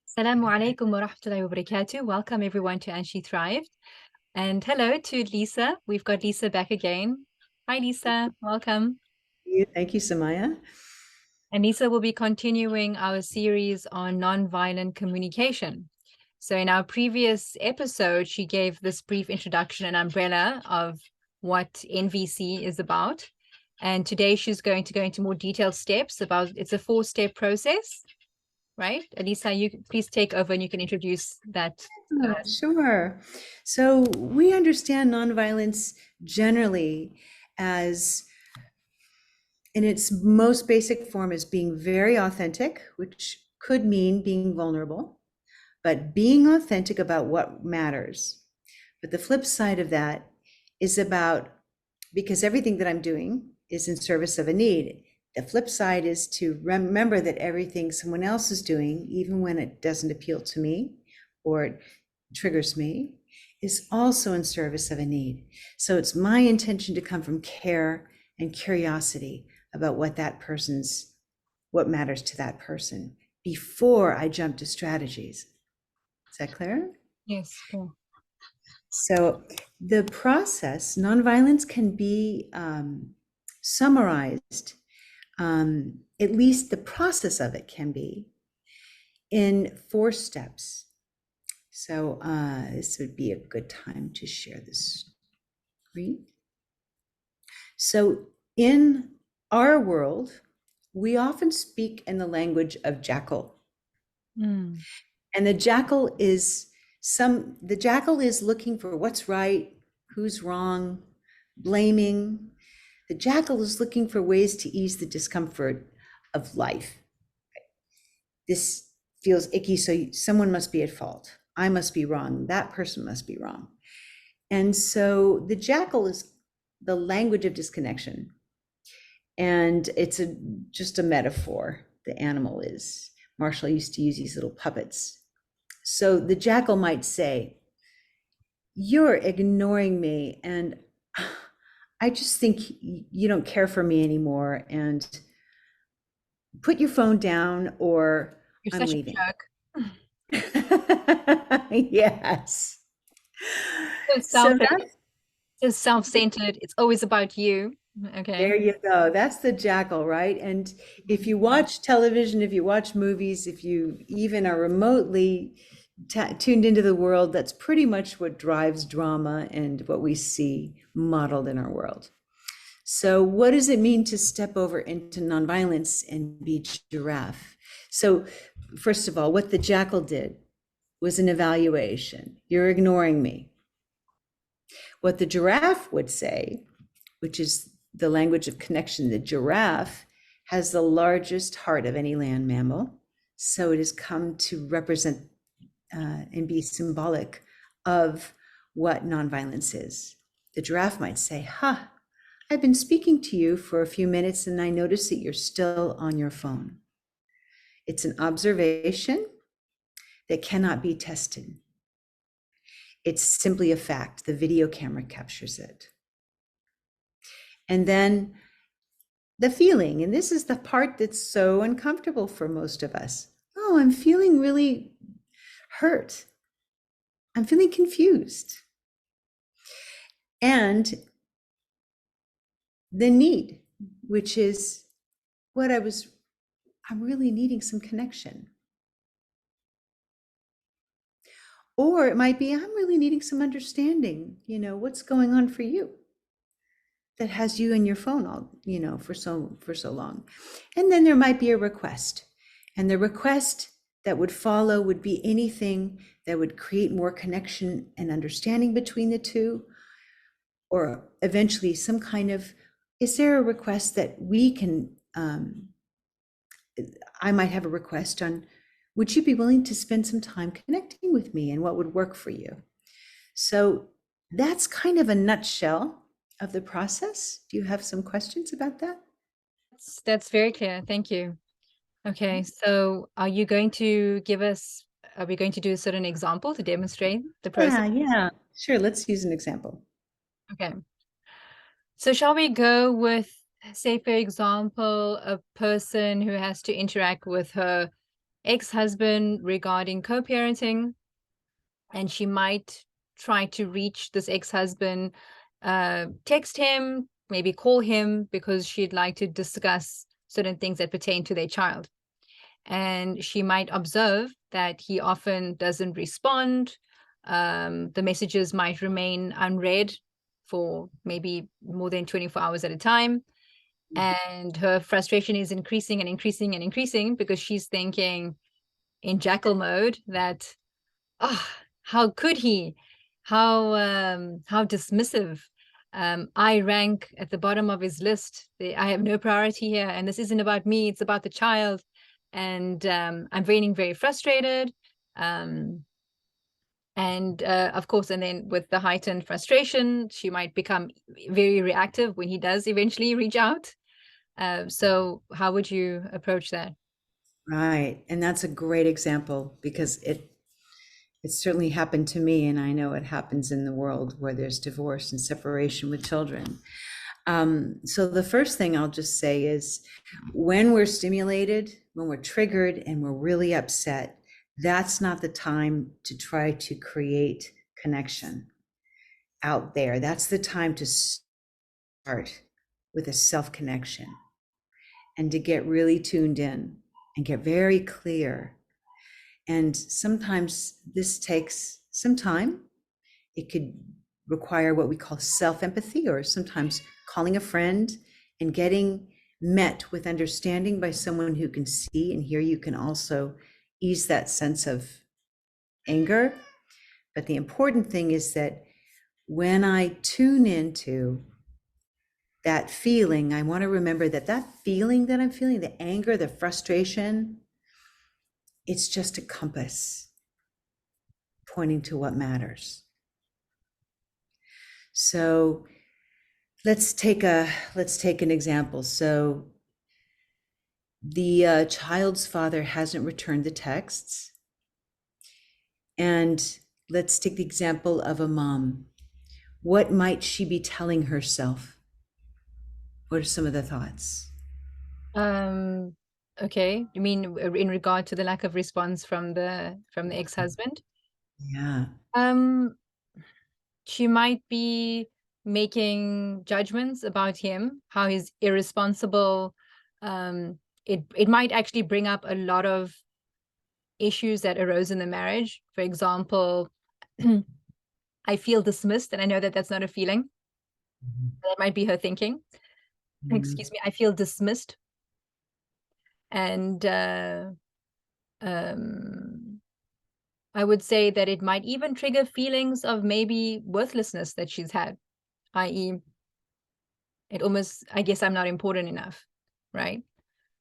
Assalamu alaikum wa rahmatullahi wa barakatuh. Welcome everyone to And She Thrived. And hello to Lisa. We've got Lisa back again. Hi, Lisa. Welcome. Thank you, Samaya. And Lisa will be continuing our series on nonviolent communication. So in our previous episode, she gave this brief introduction and umbrella of what NVC is about. And today she's going to go into more detailed steps about it's a 4-step process, right? Lisa, you please take over and you can introduce that. Sure. So we understand nonviolence generally as, in its most basic form, as being very authentic, which could mean being vulnerable, but being authentic about what matters. But the flip side of that is about, because everything that I'm doing is in service of a need. The flip side is to remember that everything someone else is doing, even when it doesn't appeal to me or it triggers me, is also in service of a need. So it's my intention to come from care and curiosity about what matters to that person before I jump to strategies. Is that clear? Yes, cool. So the process, nonviolence can be summarized, at least the process of it can be, in 4 steps. So this would be a good time to share this screen. So in our world, we often speak in the language of jackal. Mm. And the jackal is looking for what's right, who's wrong, blaming. The jackal is looking for ways to ease the discomfort of life. This feels icky, so someone must be at fault. I must be wrong. That person must be wrong. And so the jackal is the language of disconnection. And it's just a metaphor. The animal is. Marshall used to use these little puppets. So the jackal might say, "You're ignoring me, and I just think you don't care for me anymore, and put your phone down or You're I'm such leaving." a jerk. Yes. It's So selfish. that's, It's self-centered. It's always about you. there Okay. you go. That's the jackal, right? And if you watch television, if you watch movies, if you even are remotely tuned into the world, that's pretty much what drives drama and what we see modeled in our world. So what does it mean to step over into nonviolence and be giraffe? So first of all, what the jackal did was an evaluation. You're ignoring me. What the giraffe would say, which is the language of connection, the giraffe has the largest heart of any land mammal. So it has come to represent and be symbolic of what nonviolence is. The giraffe might say, "Ha, I've been speaking to you for a few minutes and I notice that you're still on your phone." It's an observation that cannot be tested. It's simply a fact. The video camera captures it. And then the feeling, and this is the part that's so uncomfortable for most of us. "Oh, I'm feeling really hurt. I'm feeling confused." And the need, which is I'm really needing some connection. Or it might be, I'm really needing some understanding, what's going on for you that has you in your phone all, for so long. And then there might be a request. And the request that would follow would be anything that would create more connection and understanding between the two, or eventually some kind of, is there a request that we can, I might have a request on, would you be willing to spend some time connecting with me and what would work for you? So that's kind of a nutshell of the process. Do you have some questions about that? That's very clear. Thank you. Okay. So are we going to do a certain example to demonstrate the process? Yeah. Sure. Let's use an example. Okay. So shall we go with, say, for example, a person who has to interact with her ex-husband regarding co-parenting, and she might try to reach this ex-husband, text him, maybe call him, because she'd like to discuss certain things that pertain to their child. And she might observe that he often doesn't respond. The messages might remain unread for maybe more than 24 hours at a time. And her frustration is increasing and increasing and increasing, because she's thinking in jackal mode that, oh, how could he? How dismissive. I rank at the bottom of his list. I have no priority here, and this isn't about me, it's about the child. And I'm feeling very frustrated. And of course, and then with the heightened frustration, she might become very reactive when he does eventually reach out. So how would you approach that? Right. And that's a great example because it certainly happened to me, and I know it happens in the world where there's divorce and separation with children. So the first thing I'll just say is when we're stimulated, when we're triggered and we're really upset, that's not the time to try to create connection out there. That's the time to start with a self-connection and to get really tuned in and get very clear. And sometimes this takes some time. It could require what we call self-empathy, or sometimes calling a friend and getting met with understanding by someone who can see and hear you can also ease that sense of anger. But the important thing is that when I tune into that feeling, I want to remember that that feeling that I'm feeling, the anger, the frustration, it's just a compass pointing to what matters. So let's take an example. So the child's father hasn't returned the texts. And let's take the example of a mom. What might she be telling herself? What are some of the thoughts? Um, okay. You mean in regard to the lack of response from the ex-husband? Yeah. Um, she might be making judgments about him, how he's irresponsible. It might actually bring up a lot of issues that arose in the marriage. For example, I feel dismissed, and I know that that's not a feeling. That might be her thinking. Excuse Mhm. me. I feel dismissed, and um, I would say that it might even trigger feelings of maybe worthlessness that she's had, i.e., it almost, I guess I'm not important enough, right?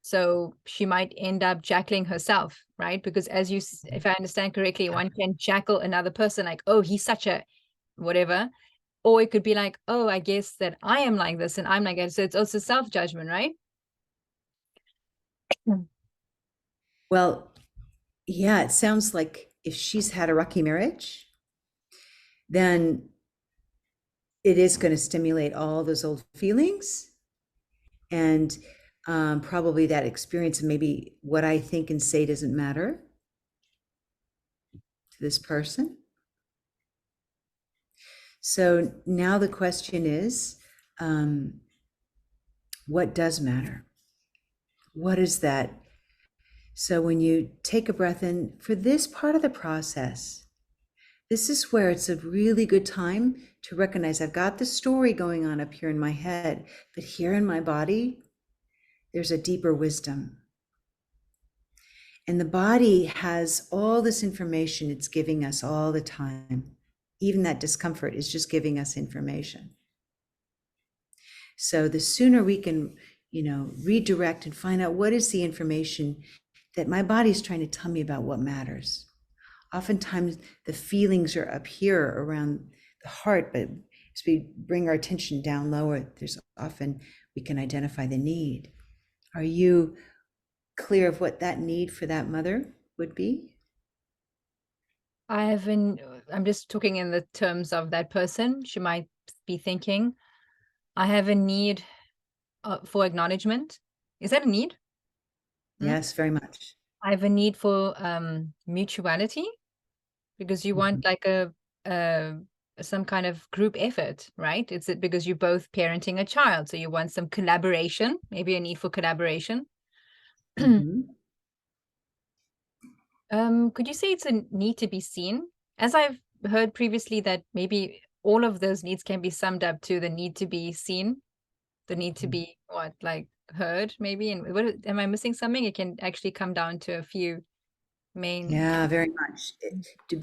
So she might end up jackling herself, right? Because as you, if I understand correctly, one can jackal another person like, oh, he's such a whatever. Or it could be like, oh, I guess that I am like this and I'm like that. So it's also self-judgment, right? Mm. Well, yeah, it sounds like if she's had a rocky marriage, then it is going to stimulate all those old feelings and probably that experience of maybe what I think and say doesn't matter to this person. So now the question is, what does matter? What is that? So when you take a breath in for this part of the process, this is where it's a really good time to recognize I've got the story going on up here in my head, but here in my body, there's a deeper wisdom. And the body has all this information it's giving us all the time. Even that discomfort is just giving us information. So the sooner we can, redirect and find out what is the information that my body's trying to tell me about what matters. Oftentimes the feelings are up here around the heart, but as we bring our attention down lower, there's often we can identify the need. Are you clear of what that need for that mother would be? I haven't, I'm just talking in the terms of that person. She might be thinking, I have a need for acknowledgement. Is that a need? Hmm? Yes, very much. I have a need for mutuality, because you want Mhm. like a some kind of group effort, right? It's it because you're both parenting a child, so you want some collaboration, maybe a need for collaboration. Mhm. Could you say it's a need to be seen? As I've heard previously that maybe all of those needs can be summed up to the need to be seen, the need to be what, like heard, maybe. And am I missing something? It can actually come down to a few main. Yeah, very much. The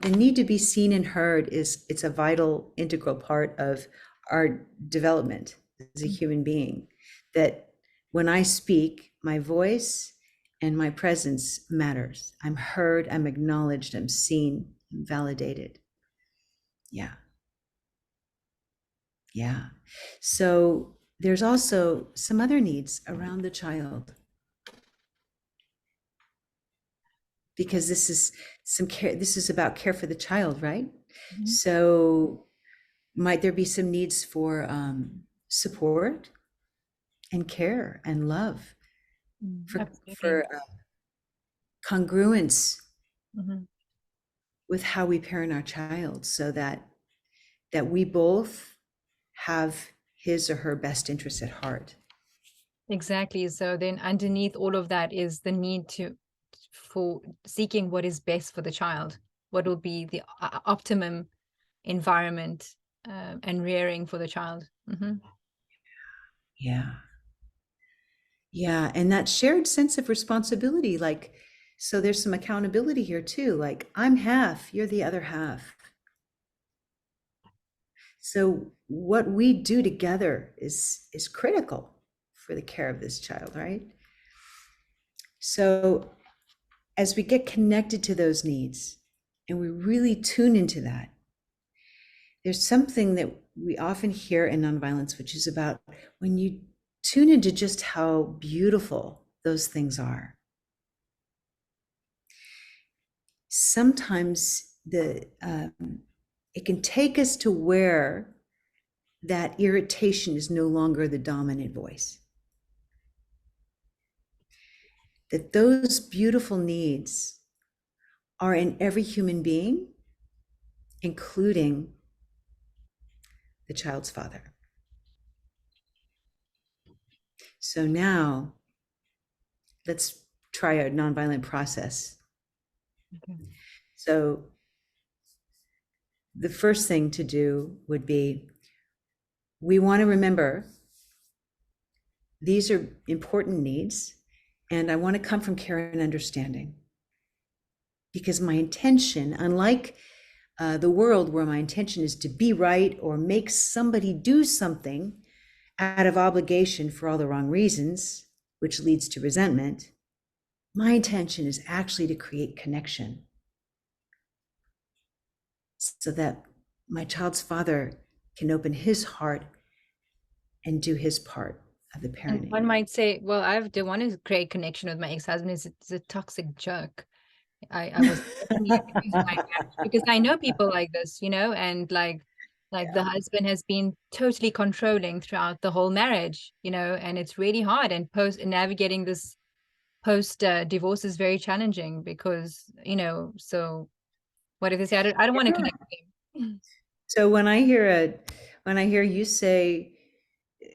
need to be seen and heard it's a vital, integral part of our development as a human being. That when I speak, my voice and my presence matters. I'm heard, I'm acknowledged, I'm seen, I'm validated. Yeah, yeah. So there's also some other needs around the child, because this is some care, this is about care for the child, right? Mhm. So might there be some needs for support and care and love, for Absolutely. congruence Mhm. with how we parent our child, so that we both have his or her best interests at heart. Exactly. So then underneath all of that is the need for seeking what is best for the child, what will be the optimum environment, and rearing for the child. Yeah, yeah, and that shared sense of responsibility, like, so there's some accountability here too, like I'm half, you're the other half. So what we do together is critical for the care of this child, right? So as we get connected to those needs and we really tune into that, there's something that we often hear in nonviolence, which is about when you tune into just how beautiful those things are. Sometimes it can take us to where that irritation is no longer the dominant voice. That those beautiful needs are in every human being, including the child's father. So now let's try a nonviolent process. Okay. So the first thing to do would be, we want to remember these are important needs, and I want to come from care and understanding. Because my intention, unlike the world where my intention is to be right or make somebody do something out of obligation for all the wrong reasons, which leads to resentment, my intention is actually to create connection so that my child's father can open his heart and do his part of the And parenting. one might say, well, I don't want to create connection with my ex-husband. Is a toxic jerk. I was definitely abusing my marriage, because I know people like this, and like the husband has been totally controlling throughout the whole marriage, and it's really hard. And post navigating this post divorce is very challenging, because so what if they say, I don't want to Yeah. connect with him. So when I hear you say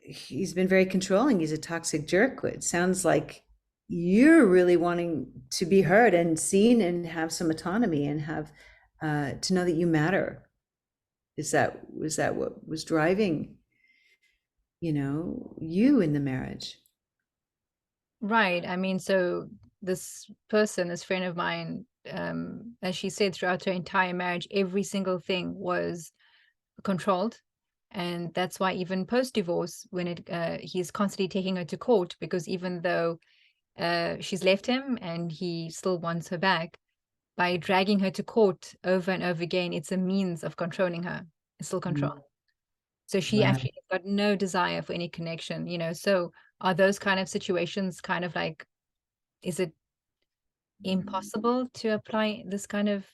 he's been very controlling, he's a toxic jerk, it sounds like you're really wanting to be heard and seen and have some autonomy and have to know that you matter. Was that what was driving, you in the marriage? Right. I mean, so this person, this friend of mine, as she said, throughout her entire marriage, every single thing was controlled. And that's why even post-divorce, when he's constantly taking her to court, because even though she's left him and he still wants her back, by dragging her to court over and over again, it's a means of controlling her. It's still control. Mm, So she wow. actually got no desire for any connection. So are those kind of situations kind of like, is it impossible to apply this kind of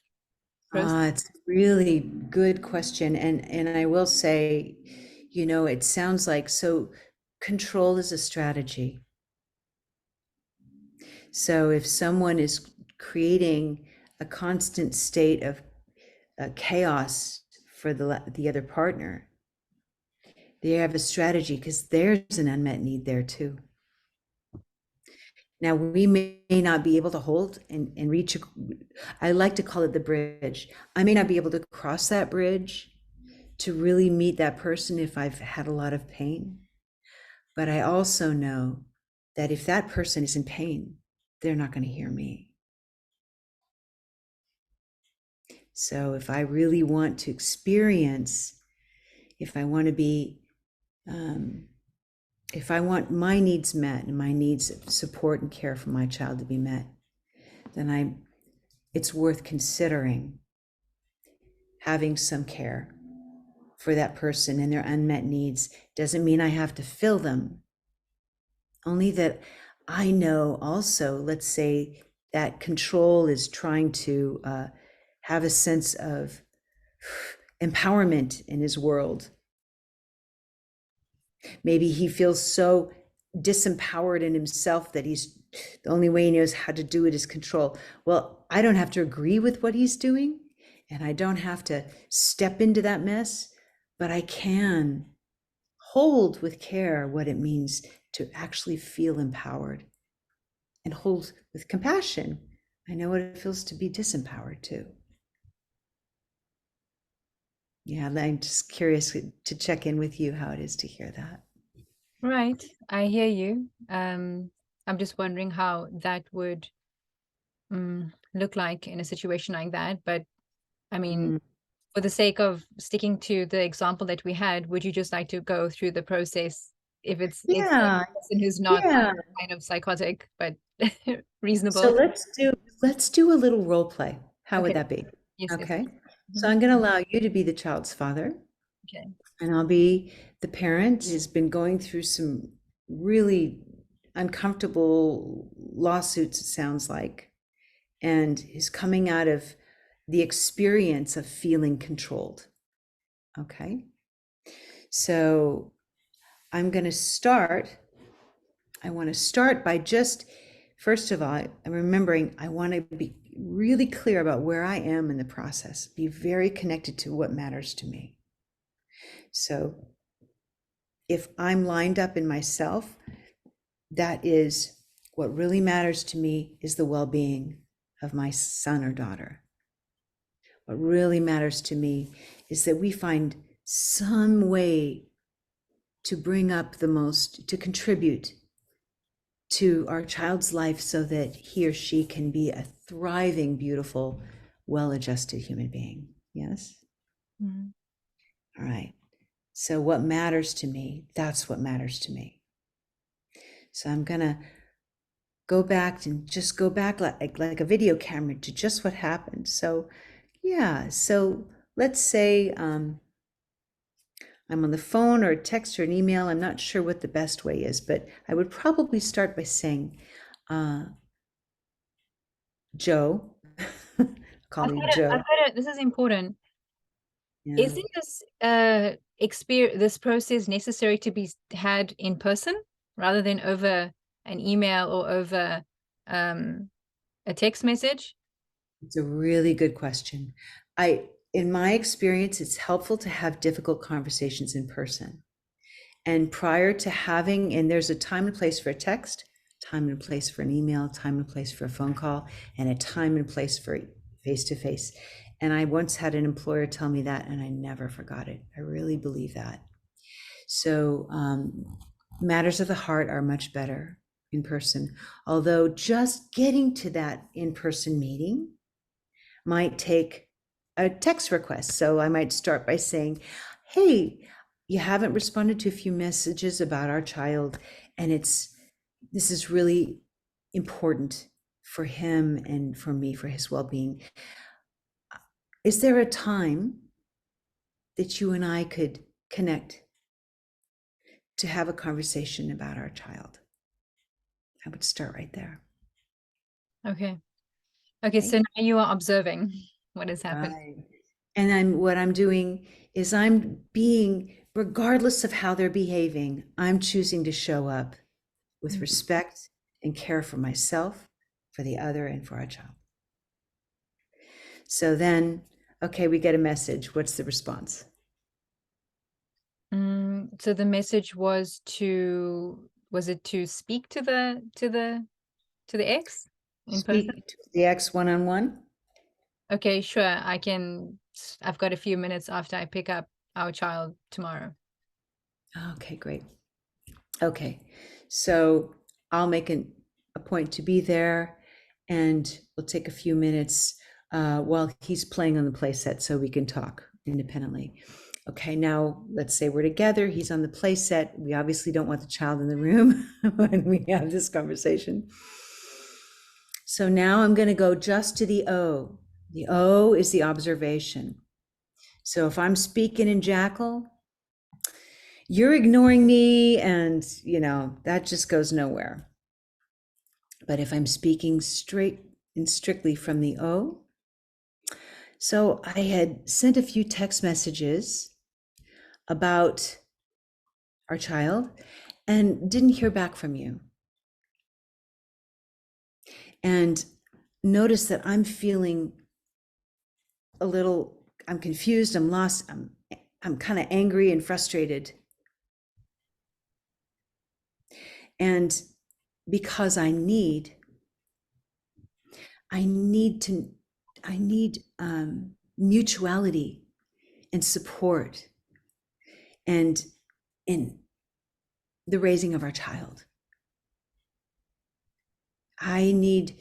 process? It's a really good question. And I will say, it sounds like, so control is a strategy. So if someone is creating a constant state of chaos for the other partner, they have a strategy because there's an unmet need there too. Now we may not be able to hold and reach, I like to call it the bridge. I may not be able to cross that bridge to really meet that person if I've had a lot of pain. But I also know that if that person is in pain, they're not going to hear me. So if I really want to experience, if I want to be, if I want my needs met and my needs of support and care for my child to be met, then it's worth considering having some care for that person and their unmet needs. Doesn't mean I have to fill them. Only that I know also, let's say that control is trying to have a sense of empowerment in his world. Maybe he feels so disempowered in himself that the only way he knows how to do it is control. Well, I don't have to agree with what he's doing, and I don't have to step into that mess, but I can hold with care what it means to actually feel empowered, and hold with compassion. I know what it feels to be disempowered too. Yeah, I'm just curious to check in with you how it is to hear that. Right. I hear you. I'm just wondering how that would look like in a situation like that. But I mean, Mm. for the sake of sticking to the example that we had, would you just like to go through the process if it's a Yeah, person who's not yeah. kind of psychotic but So reasonable? let's do a little role play. How would Okay. that be? Yes, yes. Okay. So Mhm. I'm going to allow you to be the child's father, Okay. and I'll be the parent who's been going through some really uncomfortable lawsuits, it sounds like, and is coming out of the experience of feeling controlled. Okay. So I'm going to start. I want to start by just, first of all, I'm remembering I want to be really clear about where I am in the process, be very connected to what matters to me. So if I'm lined up in myself, that is what really matters to me is the well-being of my son or daughter. What really matters to me is that we find some way to bring up the most, to contribute to our child's life so that he or she can be a thriving, beautiful, well-adjusted human being. Yes? Mhm. All right. So what matters to me, that's what matters to me. So I'm going to go back and just go back like a video camera to just what happened. So yeah, so let's say I'm on the phone or a text or an email. I'm not sure what the best way is, but I would probably start by saying, Joe, call you Joe. This is important. Yeah, Isn't this this process necessary to be had in person rather than over an email or over um, a text message? it's a really good question. In my experience, it's helpful to have difficult conversations in person. And prior to having, and there's a time and place for a text, time and place for an email, time and place for a phone call, and a time and place for face to face. And I once had an employer tell me that, and I never forgot it. I really believe that. So matters of the heart are much better in person. Although just getting to that in-person meeting might take a text request. So I might start by saying, hey, you haven't responded to a few messages about our child, and this is really important for him and for me, for his well-being. Is there a time that you and I could connect to have a conversation about our child? I would start right there. Okay. Okay, so Okay. now you are observing what has happened. Right. And then what I'm doing is I'm being, regardless of how they're behaving, I'm choosing to show up with Mm. respect and care for myself for the other and for our child. So then, okay, we get a message. What's the response? So the message was it to speak to the ex in person? Speak to the ex one-on-one? Okay, sure. I've got a few minutes after I pick up our child tomorrow. Okay, great. Okay, so I'll make a point to be there, and we'll take a few minutes while he's playing on the play set so we can talk independently. Okay, now let's say we're together. He's on the play set. We obviously don't want the child in the room when we have this conversation. So now I'm going to go just to the O. The O is the observation. So if I'm speaking in Jackal, you're ignoring me, and that just goes nowhere. But if I'm speaking straight and strictly from the O, so I had sent a few text messages about our child and didn't hear back from you. And notice that I'm feeling I'm confused, I'm lost, I'm kind of angry and frustrated. And because I need mutuality and support and in the raising of our child. I need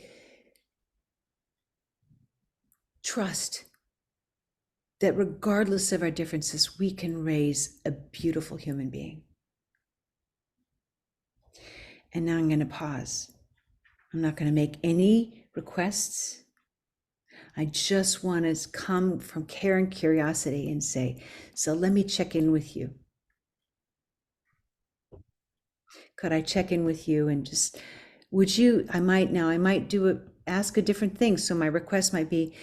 trust that regardless of our differences, we can raise a beautiful human being. And now I'm going to pause. I'm not going to make any requests. I just want to come from care and curiosity and say, so let me check in with you. Could I check in with you and just, I might ask a different thing. So my request might be,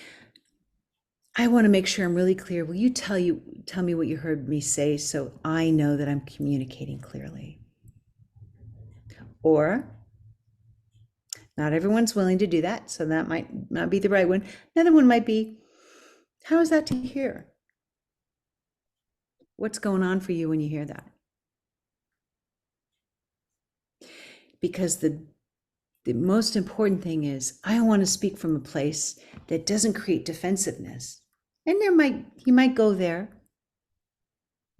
I want to make sure I'm really clear. Will you tell me what you heard me say so I know that I'm communicating clearly? Or, not everyone's willing to do that, so that might not be the right one. Another one might be, how is that to hear? What's going on for you when you hear that? Because the most important thing is, I want to speak from a place that doesn't create defensiveness. And he might go there.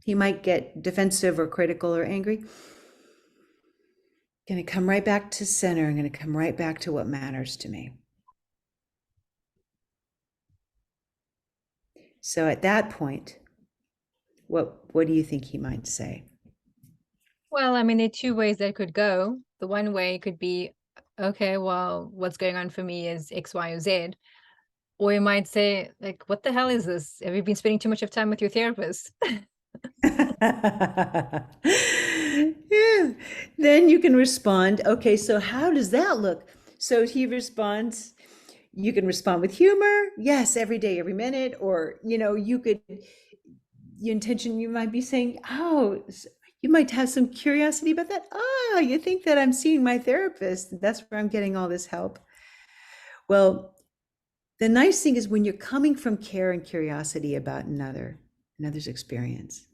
He might get defensive or critical or angry. Going to come right back to center. I'm going to come right back to what matters to me. So at that point, what do you think he might say? Well, I mean, there are two ways that could go. The one way could be, okay, well, what's going on for me is X, Y, or Z. Or you might say, like, what the hell is this? Have you been spending too much of time with your therapist? Yeah. Then you can respond, okay, so how does that look? So he responds, you can respond with humor, yes, every day, every minute, or you could, your intention, you might be saying, oh, you might have some curiosity about that. Oh, you think that I'm seeing my therapist, that's where I'm getting all this help. Well, the nice thing is when you're coming from care and curiosity about another's experience,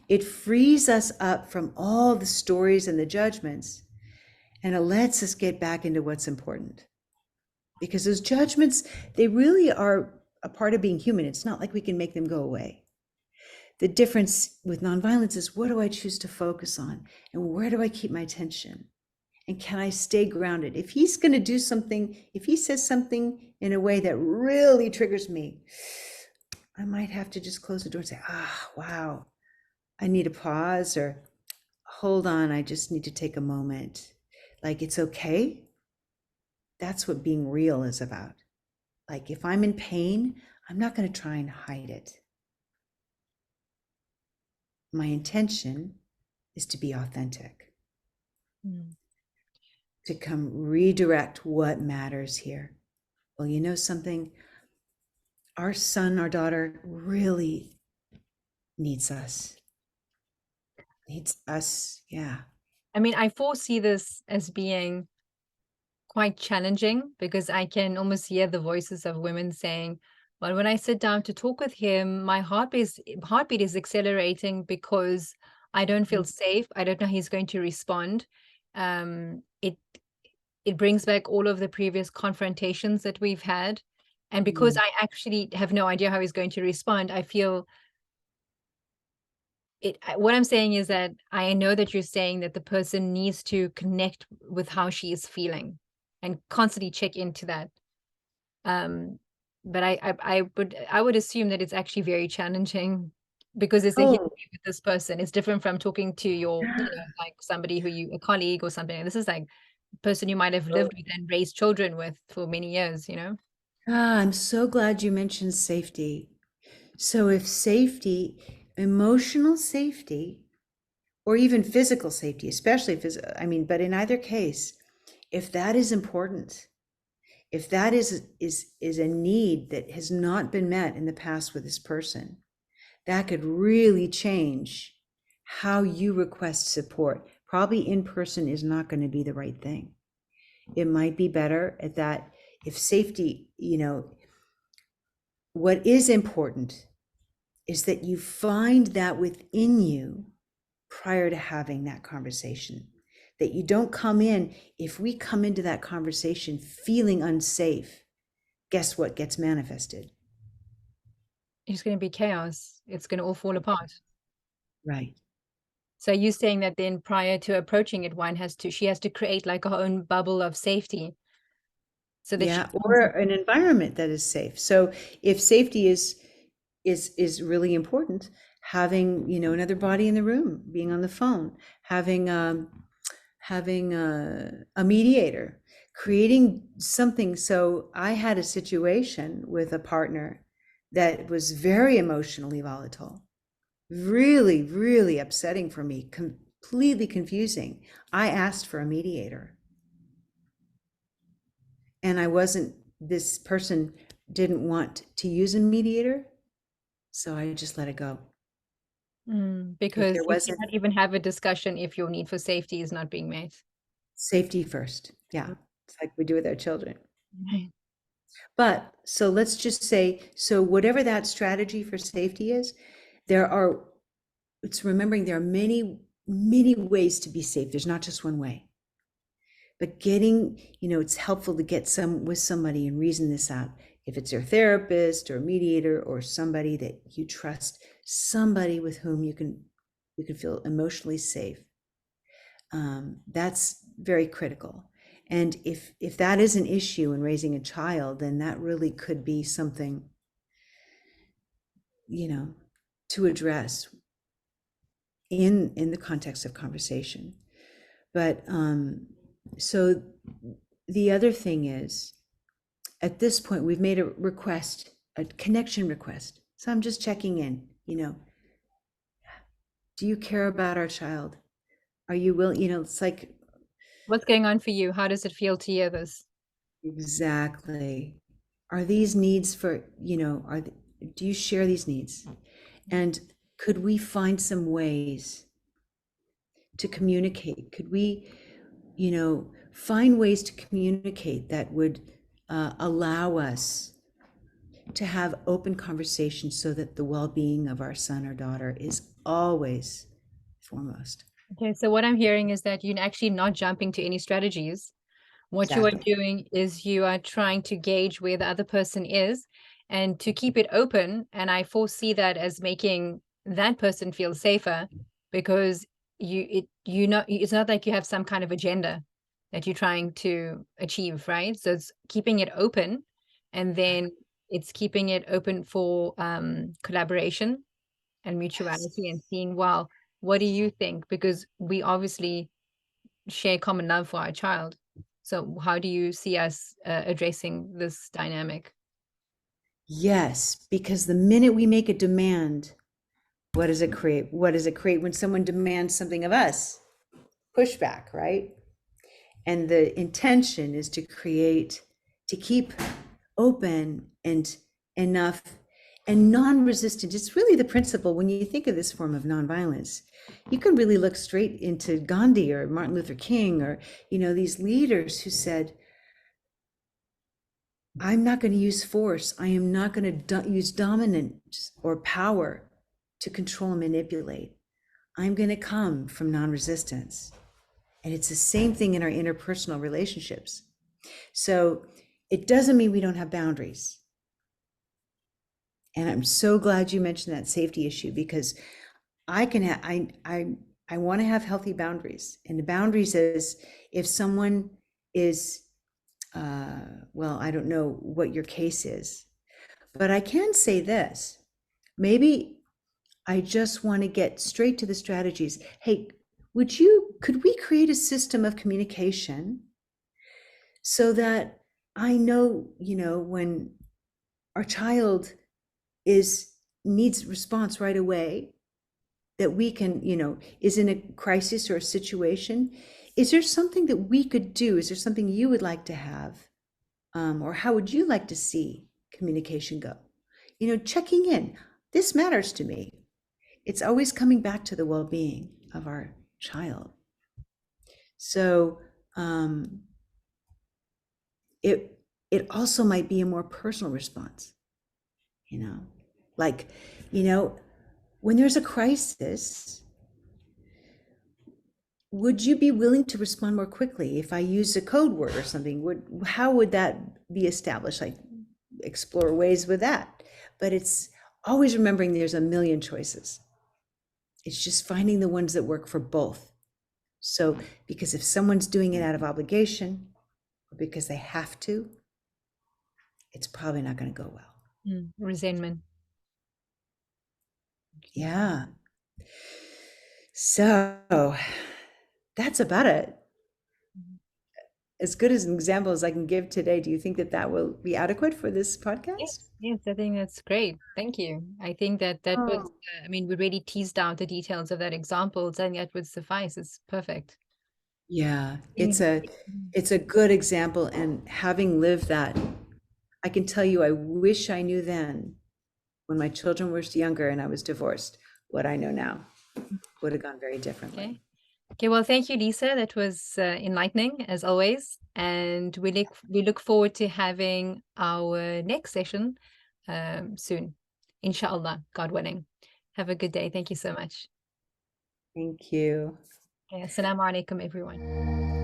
it frees us up from all the stories and the judgments, and it lets us get back into what's important. Because those judgments, they really are a part of being human. It's not like we can make them go away. The difference with nonviolence is, what do I choose to focus on? And where do I keep my attention? And can I stay grounded? If he's going to do something, if he says something in a way that really triggers me, I might have to just close the door and say, wow, I need a pause, or hold on, I just need to take a moment. Like, it's okay. That's what being real is about. Like, if I'm in pain, I'm not going to try and hide it. My intention is to be authentic, to come redirect what matters here. Well, you know something? Our son, our daughter really needs us. Needs us, yeah. I mean, I foresee this as being quite challenging because I can almost hear the voices of women saying, well, when I sit down to talk with him, my heartbeat is accelerating because I don't feel safe. I don't know how he's going to respond. It brings back all of the previous confrontations that we've had. And because Mm. I actually have no idea how he's going to respond, I feel what I'm saying is that I know that you're saying that the person needs to connect with how she is feeling and constantly check into that. Um, but I would assume that it's actually very challenging because it's a Oh, history with this person. It's different from talking to your, like somebody a colleague or something. This is like a person you might have lived with and raised children with for many years. I'm so glad you mentioned safety. So if safety, emotional safety, or even physical safety, especially physical, I mean, but in either case, if that is important, if that is a need that has not been met in the past with this person, that could really change how you request support. Probably in person is not going to be the right thing. It might be better at that. If safety, what is important is that you find that within you prior to having that conversation. That you don't come in, if we come into that conversation feeling unsafe, guess what gets manifested? It's going to be chaos. It's going to all fall apart. Right. So you saying that then prior to approaching it, she has to create like her own bubble of safety so that she Yeah, or feels an environment that is safe. So if safety is really important, having, another body in the room, being on the phone, having a mediator, creating something. So I had a situation with a partner that was very emotionally volatile, really, really upsetting for me, completely confusing. I asked for a mediator, and this person didn't want to use a mediator, so I just let it go. If because there you wasn't cannot even have a discussion if your need for safety is not being met. safety first, yeah, it's like we do with our children. Right. But so let's just say, so whatever that strategy for safety is, there are, it's remembering there are many, many ways to be safe. There's not just one way. But getting, it's helpful to get with somebody and reason this out. If it's your therapist or a mediator or somebody that you trust, somebody with whom you can feel emotionally safe. That's very critical. And if that is an issue in raising a child, then that really could be something, to address in the context of conversation. But so the other thing is, at this point, we've made a request, a connection request. So I'm just checking in, do you care about our child? Are you willing, it's like, What's going on for you? How does it feel to hear this? exactly. Are these needs do you share these needs? And could we find some ways to communicate? Could we, find ways to communicate that would allow us to have open conversations so that the well-being of our son or daughter is always foremost? Okay, so what I'm hearing is that you're actually not jumping to any strategies. What you are Exactly. doing is you are trying to gauge where the other person is and to keep it open. And I foresee that as making that person feel safer because it's not like you have some kind of agenda that you're trying to achieve, right? So it's keeping it open, and then it's keeping it open for collaboration and Yes. mutuality and seeing, well, what do you think? Because we obviously share common love for our child. So how do you see us addressing this dynamic? Yes, because the minute we make a demand, what does it create? What does it create when someone demands something of us? Pushback, right? And the intention is to keep open and enough and non-resistant. It's really the principle when you think of this form of nonviolence. You can really look straight into Gandhi or Martin Luther King or, these leaders who said, I'm not going to use force. I am not going to use dominance or power to control and manipulate. I'm going to come from non-resistance. And it's the same thing in our interpersonal relationships. So it doesn't mean we don't have boundaries. And I'm so glad you mentioned that safety issue, because I can I want to have healthy boundaries. And the boundaries is, if someone is well, I don't know what your case is, but I can say this. Maybe I just want to get straight to the strategies. Hey, could we create a system of communication so that I know, when our child needs response right away, that we can, is in a crisis or a situation. Is there something that we could do? Is there something you would like to have? Or how would you like to see communication go? Checking in. This matters to me. It's always coming back to the well-being of our child. So it also might be a more personal response, like, when there's a crisis, would you be willing to respond more quickly if I use a code word or something? How would that be established? Like, explore ways with that. But it's always remembering there's a million choices. It's just finding the ones that work for both. So, because if someone's doing it out of obligation or because they have to, it's probably not going to go well. Resentment. Yeah. So that's about it. As good as an example as I can give today, do you think that will be adequate for this podcast? Yes, I think that's great. Thank you. I think that was, Oh, I mean, we really teased out the details of that example. So I think that would suffice. It's perfect. yeah, Mm. it's a good example, and having lived that, I can tell you, I wish I knew then, when my children were younger and I was divorced, what I know now would have gone very differently. Okay. Okay, well, thank you, Lisa. That was enlightening as always, and we look forward to having our next session soon, inshallah, God willing. Have a good day. Thank you so much. Thank you. Okay, assalamu alaikum, everyone.